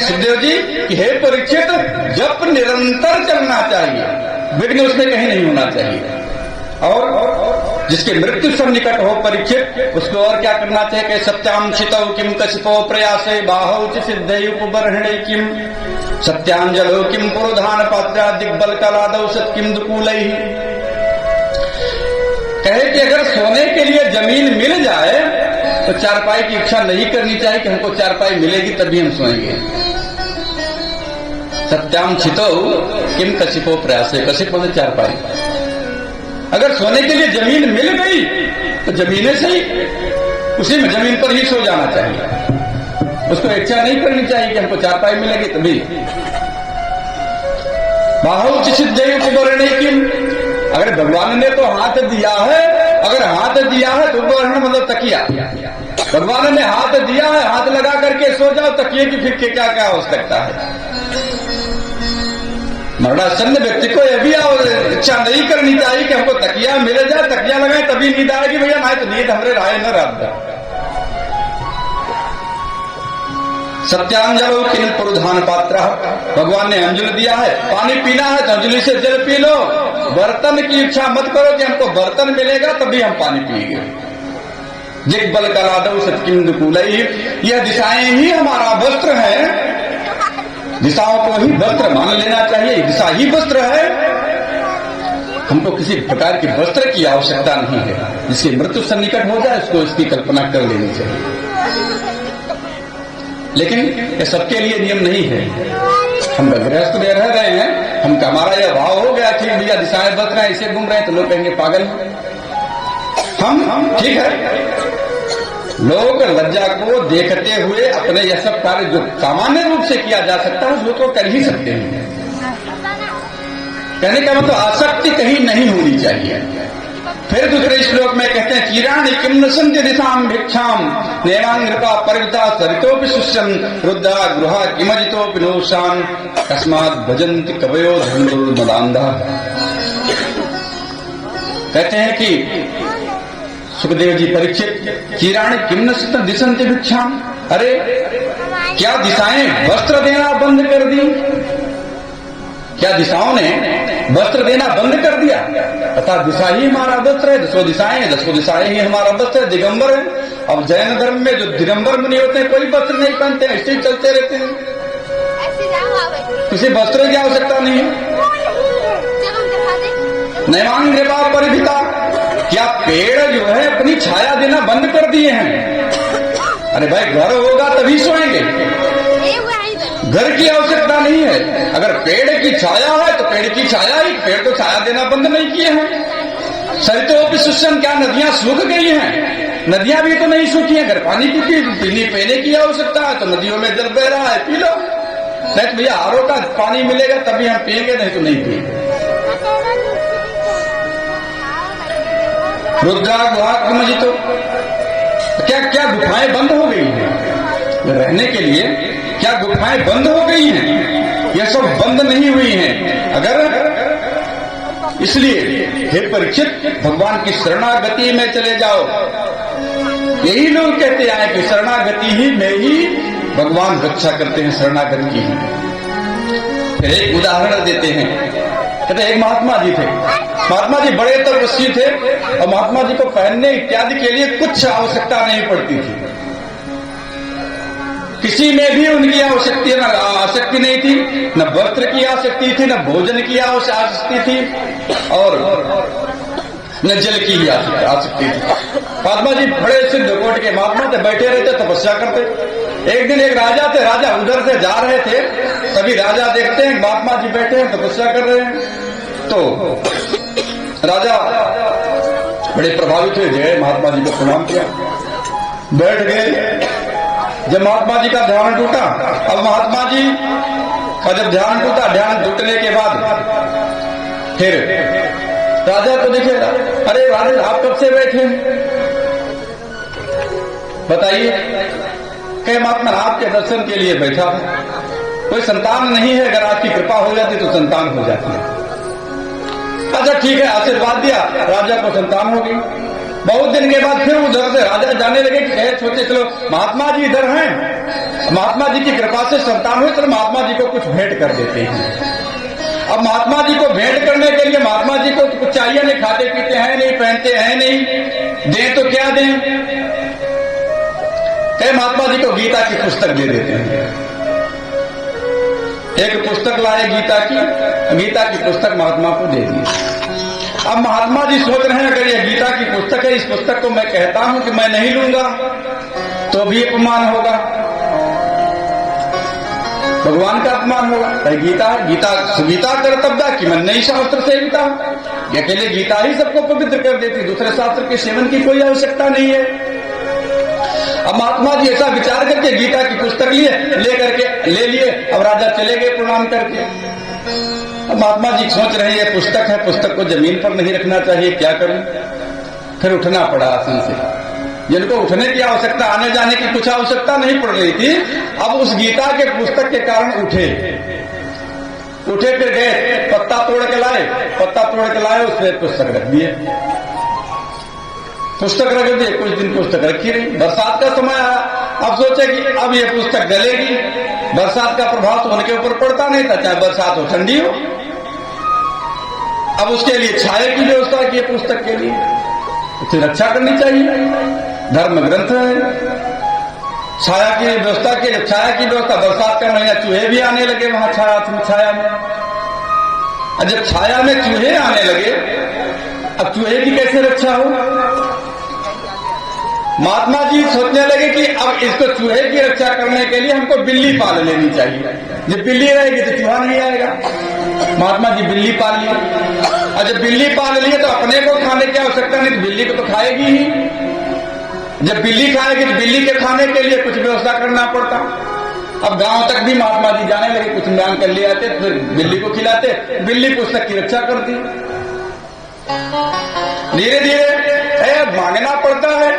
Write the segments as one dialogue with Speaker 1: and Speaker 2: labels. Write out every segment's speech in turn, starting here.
Speaker 1: सुखदेव जी कि हे परीक्षित, जप निरंतर चलना चाहिए, विघ्न उसमें कहीं नहीं होना चाहिए। और जिसके मृत्यु सन्निकट हो परीक्षित, उसको और क्या करना चाहिए कि सत्याम छितौ किम कशिपो प्रयासे बाहौ च सिद्धै उपबर्हणे किम सत्यांजलो किम पुरोधान पात्रा दिग्बल कलादौ सत किम दुकूलैहि। कहे कि अगर सोने के लिए जमीन मिल जाए तो चारपाई की इच्छा नहीं करनी चाहिए कि हमको चारपाई मिलेगी तभी हम सोएंगे। सत्याम छितौ किम कशिपो प्रयासे, कशिप मतलब चारपाई। अगर सोने के लिए जमीन मिल गई तो जमीने से ही उसी में जमीन पर ही सो जाना चाहिए, उसको इच्छा नहीं करनी चाहिए कि हमको चारपाई मिलेगी तभी। बाहु सिद्धै उपबर्हणे किम, अगर भगवान ने तो हाथ दिया है, अगर हाथ दिया है तो उपबर्हण मतलब तकिया, भगवान ने हाथ दिया है, हाथ लगा करके सो जाओ, तकिए की फिर क्या क्या आवश्यकता है। मरणासन्न व्यक्ति को यह भी इच्छा नहीं करनी चाहिए कि हमको तकिया मिल जाए, तकिया लगाए तभी नींद आएगी भैया, ना तो नींद हमरे राय न रात। सत्यांजलो किम पुरोधान पात्र, भगवान ने अंजलि दिया है, पानी पीना है तो अंजलि से जल पी लो, बर्तन की इच्छा मत करो कि हमको बर्तन मिलेगा तभी हम पानी पिएंगे। दिग्बल कलादौ सत किम दुकूलैहि, यह दिशाएं ही हमारा वस्त्र है, दिशाओं को ही वस्त्र मान लेना चाहिए, दिशा ही वस्त्र है, हमको किसी प्रकार के वस्त्र की आवश्यकता नहीं है। जिसकी मृत्यु सन्निकट हो जाए उसको इसकी कल्पना कर लेनी चाहिए। लेकिन ये सबके लिए नियम नहीं है। हम गृहस्थ में रह रहे हैं, हम हमारा यह भाव हो गया कि भैया दिशाएं वस्त्र है, इसे घूम रहे हैं तो लोग कहेंगे पागल हैं। हम ठीक है, लोग लज्जा को देखते हुए अपने यह सब कार्य जो सामान्य रूप से किया जा सकता है उसको तो कर ही सकते हैं। कहने का मतलब आसक्ति कहीं नहीं होनी चाहिए। फिर दूसरे श्लोक में कहते हैं कीराणि किम न सन्ति दिशाम भिक्षाम नेवांग्रपा परिवृता सरितोपि शुष्यन् रुद्रा गृहा किमजितोपि नोषान् कस्मात् भजन्ति कवयो धनुर्मदान्धा। कहते हैं कि सुखदेव जी परीक्षित, कीराणि किम न दिशन्ति भिक्षाम, अरे क्या दिशाएं वस्त्र देना बंद कर दी? क्या दिशाओं ने वस्त्र देना बंद कर दिया? अर्थात दिशा ही हमारा वस्त्र है, दसों दिशाएं ही हमारा वस्त्र है, दिगंबर है। अब जैन धर्म में जो दिगंबर मुनि होते हैं कोई वस्त्र नहीं पहनते, ऐसे ही चलते रहते हैं, किसी वस्त्र की आवश्यकता नहीं है। नैवांग्रपा परिभिता, क्या पेड़ जो है अपनी छाया देना बंद कर दिए हैं? अरे भाई घर होगा तभी सोएंगे, घर की आवश्यकता नहीं है। अगर पेड़ की छाया है तो पेड़ की छाया ही, पेड़ को छाया देना बंद नहीं किए हैं। सरितोपि शुष्यन्, क्या नदियां सूख गई हैं? नदियां भी तो नहीं सूखी हैं, अगर पानी की पीने की आवश्यकता है तो नदियों में जल बह रहा है, पी लो। नहीं तो भैया आरओ का पानी मिलेगा तभी हम पिएंगे, नहीं तो नहीं पिएंगे। रुद्रा गुहा किमजितो, क्या क्या गुफाएं बंद हो गई हैं रहने के लिए? क्या गुफाएं बंद हो गई हैं? यह सब बंद नहीं हुई हैं। अगर इसलिए हे परीक्षित भगवान की शरणागति में चले जाओ। यही लोग कहते आए कि शरणागति ही में ही भगवान रक्षा करते हैं, शरणागति की ही। फिर एक उदाहरण देते हैं, कहते एक महात्मा जी थे, महात्मा जी बड़े तपस्वी थे और महात्मा जी को पहनने इत्यादि के लिए कुछ आवश्यकता नहीं पड़ती थी, किसी में भी उनकी आसक्ति नहीं थी, न वस्त्र की आसक्ति थी, न भोजन की आसक्ति थी और न जल की ही आसक्ति थी। महात्मा जी बड़े सिद्ध कोटि के महात्मा थे, बैठे रहते, तपस्या करते। एक दिन एक राजा थे, राजा उधर से जा रहे थे, तभी राजा देखते हैं महात्मा जी बैठे हैं, तपस्या कर रहे हैं। तो राजा बड़े प्रभावित हुए, जय महात्मा जी को प्रणाम किया, बैठ गए। जब महात्मा जी का ध्यान टूटा, अब महात्मा जी का जब ध्यान टूटा, ध्यान टूटने के बाद फिर राजा को देखे, अरे राजा आप कब से बैठे बताइए? कहे महात्मा आपके दर्शन के लिए बैठा था, कोई संतान नहीं है, अगर आपकी कृपा हो जाती तो संतान हो जाती है। अच्छा ठीक है, आशीर्वाद दिया, राजा को संतान हो गई। बहुत दिन के बाद फिर उधर से राजा जाने लगे कि सोचे चलो महात्मा जी इधर हैं, महात्मा जी की कृपा से संतान हुई, चलो महात्मा जी को कुछ भेंट कर देते हैं। अब महात्मा जी को भेंट करने के लिए महात्मा जी को कुछ चाहिए नहीं, खाते पीते हैं नहीं, पहनते हैं नहीं, दें तो क्या दें? कहे महात्मा जी को गीता की पुस्तक दे देते हैं। एक पुस्तक लाए गीता की पुस्तक महात्मा को दे दी। अब महात्मा जी सोच रहे हैं अगर ये गीता की पुस्तक है, इस पुस्तक को मैं कहता हूं कि मैं नहीं लूंगा तो भी अपमान होगा, भगवान का अपमान होगा। गीता है, गीता कर्तव्य कि मैं नई शास्त्र सेविता हूं, अकेले गीता ही सबको पवित्र कर देती, दूसरे शास्त्र के सेवन की कोई आवश्यकता नहीं है। अब महात्मा जी ऐसा विचार करके गीता की पुस्तक ले लिए। अब राजा चले गए प्रणाम करके। अब महात्मा जी सोच रहे हैं ये पुस्तक है, पुस्तक को जमीन पर नहीं रखना चाहिए, क्या करूं? फिर उठना पड़ा आसन से। जिनको उठने की आवश्यकता, आने जाने की कुछ आवश्यकता नहीं पड़ रही थी, अब उस गीता के पुस्तक के कारण उठे फिर गए, पत्ता तोड़ के लाए, उसमें पुस्तक रख दिए। पुस्तक रख दिए, कुछ दिन पुस्तक रखी रही। बरसात का समय आया, अब सोचे कि अब ये पुस्तक गलेगी। बरसात का प्रभाव तो उनके ऊपर पड़ता नहीं था, चाहे बरसात हो ठंडी हो। अब उसके लिए छाया की व्यवस्था की पुस्तक के लिए, उसकी रक्षा करनी चाहिए, धर्म ग्रंथ है। छाया की व्यवस्था बरसात का महीना चूहे भी आने लगे वहां छाया में। जब छाया में चूहे आने लगे, अब चूहे की कैसे रक्षा हो? महात्मा जी सोचने लगे कि अब इसको चूहे की रक्षा करने के लिए हमको बिल्ली पाल लेनी चाहिए। जब बिल्ली रहेगी तो चूहा नहीं आएगा। महात्मा जी बिल्ली पाल लिए, और जब बिल्ली पाल लिए तो अपने को खाने की आवश्यकता नहीं, तो बिल्ली को तो खाएगी ही। जब बिल्ली खाएगी तो बिल्ली के खाने के लिए कुछ व्यवस्था करना पड़ता। अब गांव तक भी महात्मा जी जाने लगे, कुछ मांग कर ले आते, फिर बिल्ली को खिलाते, बिल्ली पुस्तक की रक्षा करती। धीरे धीरे मांगना पड़ता है,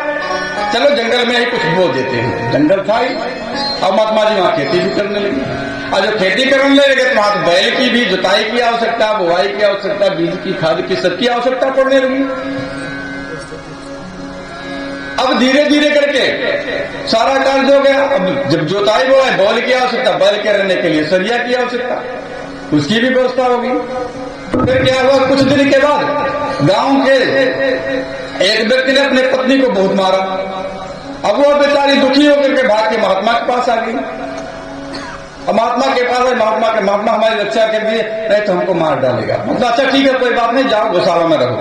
Speaker 1: चलो जंगल में ही कुछ बो देते हैं, जंगल था ही। अब महात्मा जी वहां खेती भी करने लगे, और जब खेती करने लगे तो वहां बैल की भी जुताई की आवश्यकता, बुआई की आवश्यकता, बीज की, खाद की, सबकी आवश्यकता पड़ने लगी। अब धीरे धीरे करके सारा कार्य हो गया। अब जब जुताई बुआई, बैल की आवश्यकता, बैल के रहने के लिए सरिया की आवश्यकता, उसकी भी व्यवस्था होगी। फिर क्या हुआ, कुछ दिन के बाद गांव के एक व्यक्ति ने अपने पत्नी को बहुत मारा। अब वो बेचारी दुखी होकर के भाग के महात्मा के पास आ गई। अब महात्मा के पास है, महात्मा हमारी रक्षा कर दिए, नहीं तो हमको मार डालेगा। मतलब अच्छा ठीक है, कोई बात नहीं, जाओ गौशाला में रहो।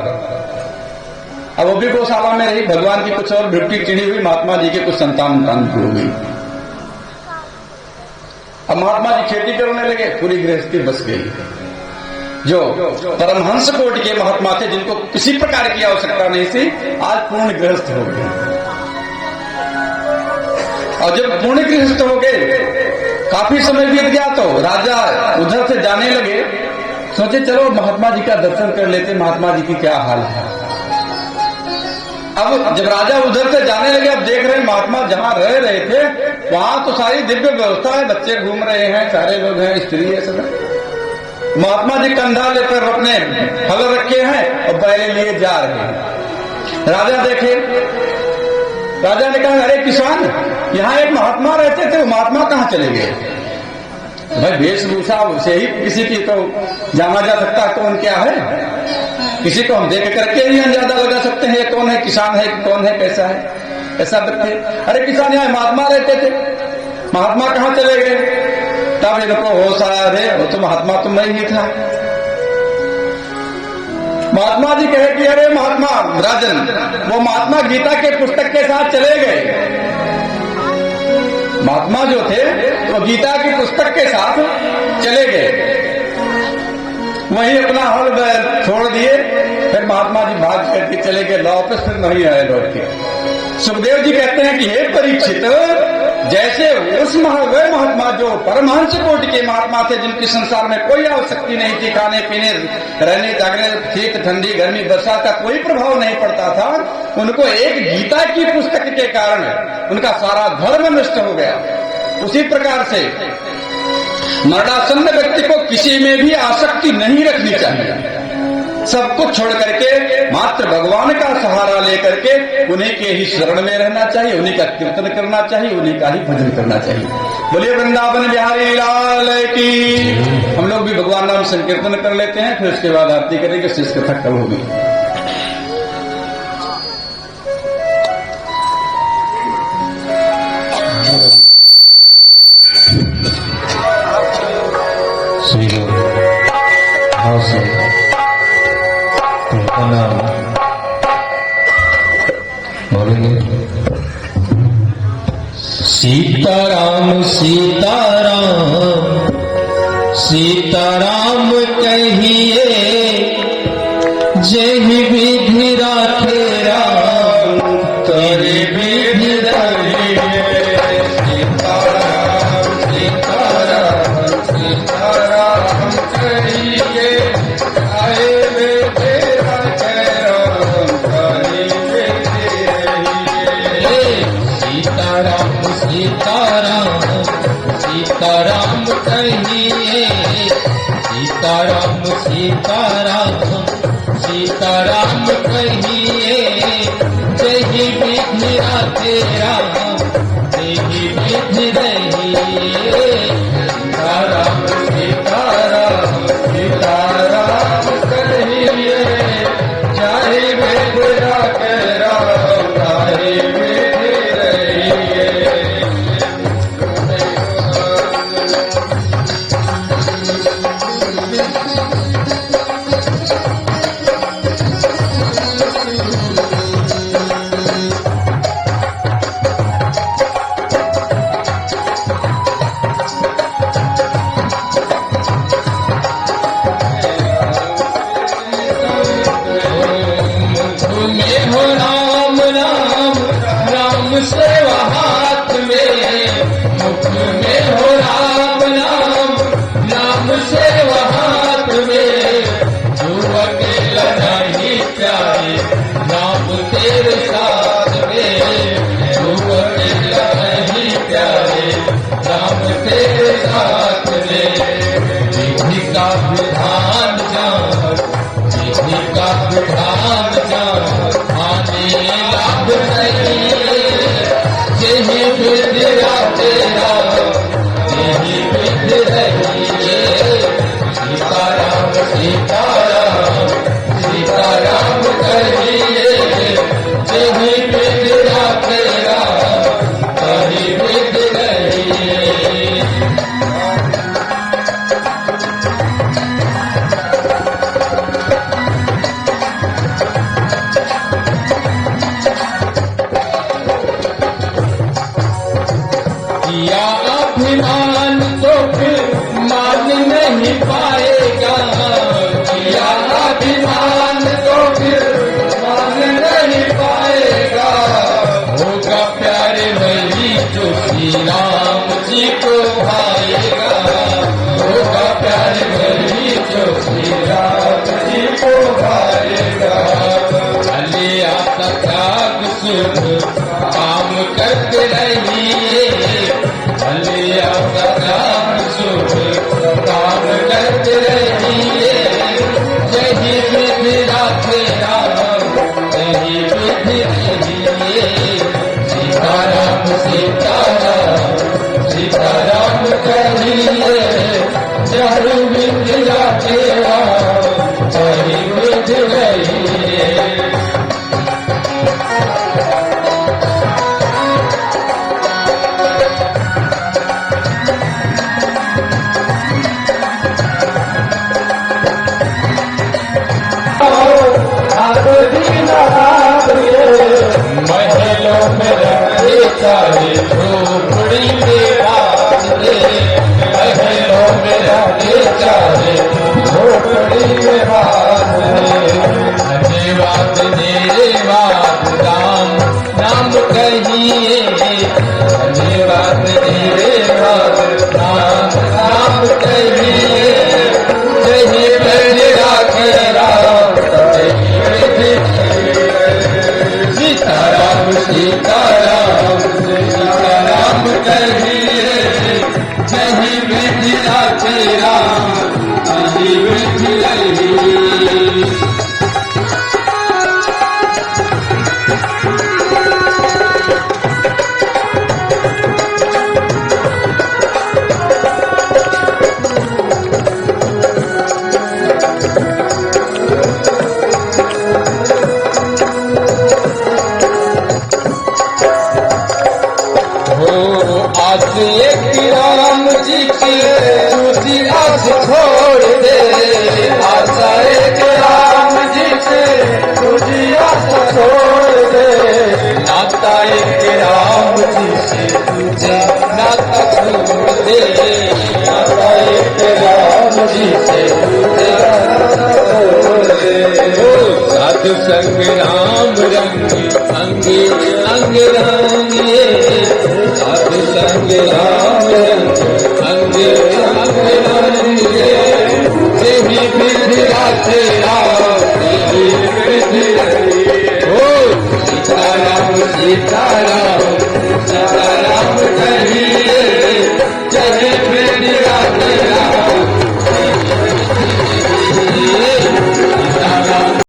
Speaker 1: अब वो भी गौशाला में रही, भगवान की कुछ और भक्ति चिड़ी हुई, महात्मा जी के कुछ संतान हो गई। अब महात्मा जी खेती करने लगे, पूरी गृहस्थी बस गई। जो परमहंस कोट के महात्मा थे, जिनको किसी प्रकार की आवश्यकता नहीं थी, आज पूर्ण गृहस्थ हो गए। और जब पूर्ण गृहस्थ हो गए, काफी समय बीत गया तो राजा उधर से जाने लगे। सोचे चलो महात्मा जी का दर्शन कर लेते, महात्मा जी की क्या हाल है। अब जब राजा उधर से जाने लगे, अब देख रहे महात्मा जहां रह रहे थे वहां तो सारी दिव्य व्यवस्था है, बच्चे घूम रहे हैं, सारे लोग हैं, स्त्री है, सब। महात्मा जी कंधा लेकर अपने हल रखे हैं और बैले लिए जा रहे हैं। राजा देखे, राजा ने कहा, अरे किसान, यहाँ एक महात्मा रहते थे, वो महात्मा कहाँ चले गए? भाई वेशभूषा से ही किसी की तो जाना जा सकता है कौन क्या है, किसी को हम देख करके ही अंदाजा लगा सकते हैं कौन है, किसान है कौन है, कैसा है, ऐसा व्यक्ति। अरे किसान, यहाँ महात्मा रहते थे, महात्मा कहाँ चले गए? तब इनको होश आया, अरे वो तो महात्मा तो मैं ही था। महात्मा जी कहे कि अरे महात्मा राजन, वो महात्मा गीता के पुस्तक के साथ चले गए। महात्मा जो थे वो गीता की पुस्तक के साथ चले गए, वहीं अपना हल छोड़ दिए। फिर महात्मा जी भाग करके चले गए, वापस फिर नहीं आए लौट के। सुखदेव जी कहते हैं कि हे परीक्षित, जैसे उस वह महात्मा जो परमहंस कोटि के महात्मा थे, जिनकी संसार में कोई आवश्यकता नहीं थी, खाने पीने, रहने जागने, शीत ठंडी गर्मी बरसात का कोई प्रभाव नहीं पड़ता था, उनको एक गीता की पुस्तक के कारण उनका सारा धर्म नष्ट हो गया। उसी प्रकार से मरणासन्न व्यक्ति को किसी में भी आसक्ति नहीं रखनी चाहिए। सब कुछ छोड़ करके मात्र भगवान का सहारा लेकर के उन्हीं के ही शरण में रहना चाहिए, उन्हीं का कीर्तन करना चाहिए, उन्हीं का ही भजन करना चाहिए। बोलिए वृंदावन बिहारी लाल की। हम लोग भी भगवान नाम संकीर्तन कर लेते हैं, फिर उसके बाद आरती करेंगे। शेष कथा कल होगी।
Speaker 2: सीताराम सीताराम सीताराम कहिए, जेहि विधि राखे राम तोरे विधि रहिए। सीताराम सीताराम सीताराम कहिए, आए विधि राखे राम तोरे विधि रहिए। सीताराम सीताराम सीताराम कहिए, सीताराम सीताराम सीताराम कहिए, जेहि विधि राखे राम तेहि विधि रहिए। सीताराम सीताराम सीताराम कहिए, जाहि विधि राखे राम ताहि विधि रहिए। सेवा हाथ में, मुख में हो राम नाम, नाम सेवा हाथ में। जो अकेला नहीं प्यारे, नाम तेरे साथ में। जो अकेला नहीं प्यारे, नाम तेरे साथ में। विधि का विधान जान, विधि का विधान जान, आने लाभ नहीं। जेहि विधि राखे राम तेहि विधि रहिए। सीताराम सीताराम सीताराम कहिए, जेहि विधि राखे राम तेहि विधि रहिए। किया अभिमान तो फिर मान नहीं पाएगा। किया अभिमान तो फिर मान नहीं पाएगा। होगा प्यारे वही जो श्री राम जी को भाएगा। होगा प्यारे वही जो श्री राम जी को भाएगा। भले आपका त्याग सुख काम करते रहिए। भले आपका नाम सुख काम करते रहिए। जेहि विधि राखे राम तेहि विधि रहिए। सीताराम सीताराम सीताराम कहिए, जेहि विधि राखे राम तेहि विधि रहिए। महलों में रहते चाहे झोपड़ी में बात रे। महलों में रहते चाहे झोपड़ी में बात रे। धन्यवाद धन्यवाद राम नाम कहिए। धन्यवाद धन्यवाद राम नाम कहिए। जेहि विधि राखे राम तेहि विधि रहिए। सीताराम सीताराम सीताराम कहिए, जेहि विधि राखे राम तेहि विधि रहिए। की दूसरी आस छोड़ दे, आशा एक राम जी से दूसरी आस छोड़ दे, नाता एक राम जी से तुझे नाता छोड़ दे, नाता एक राम जी से तुझे नाता छोड़ दे। साधु संग राम रंग अंग अंग रंगे, साधु संग राम रंग अंग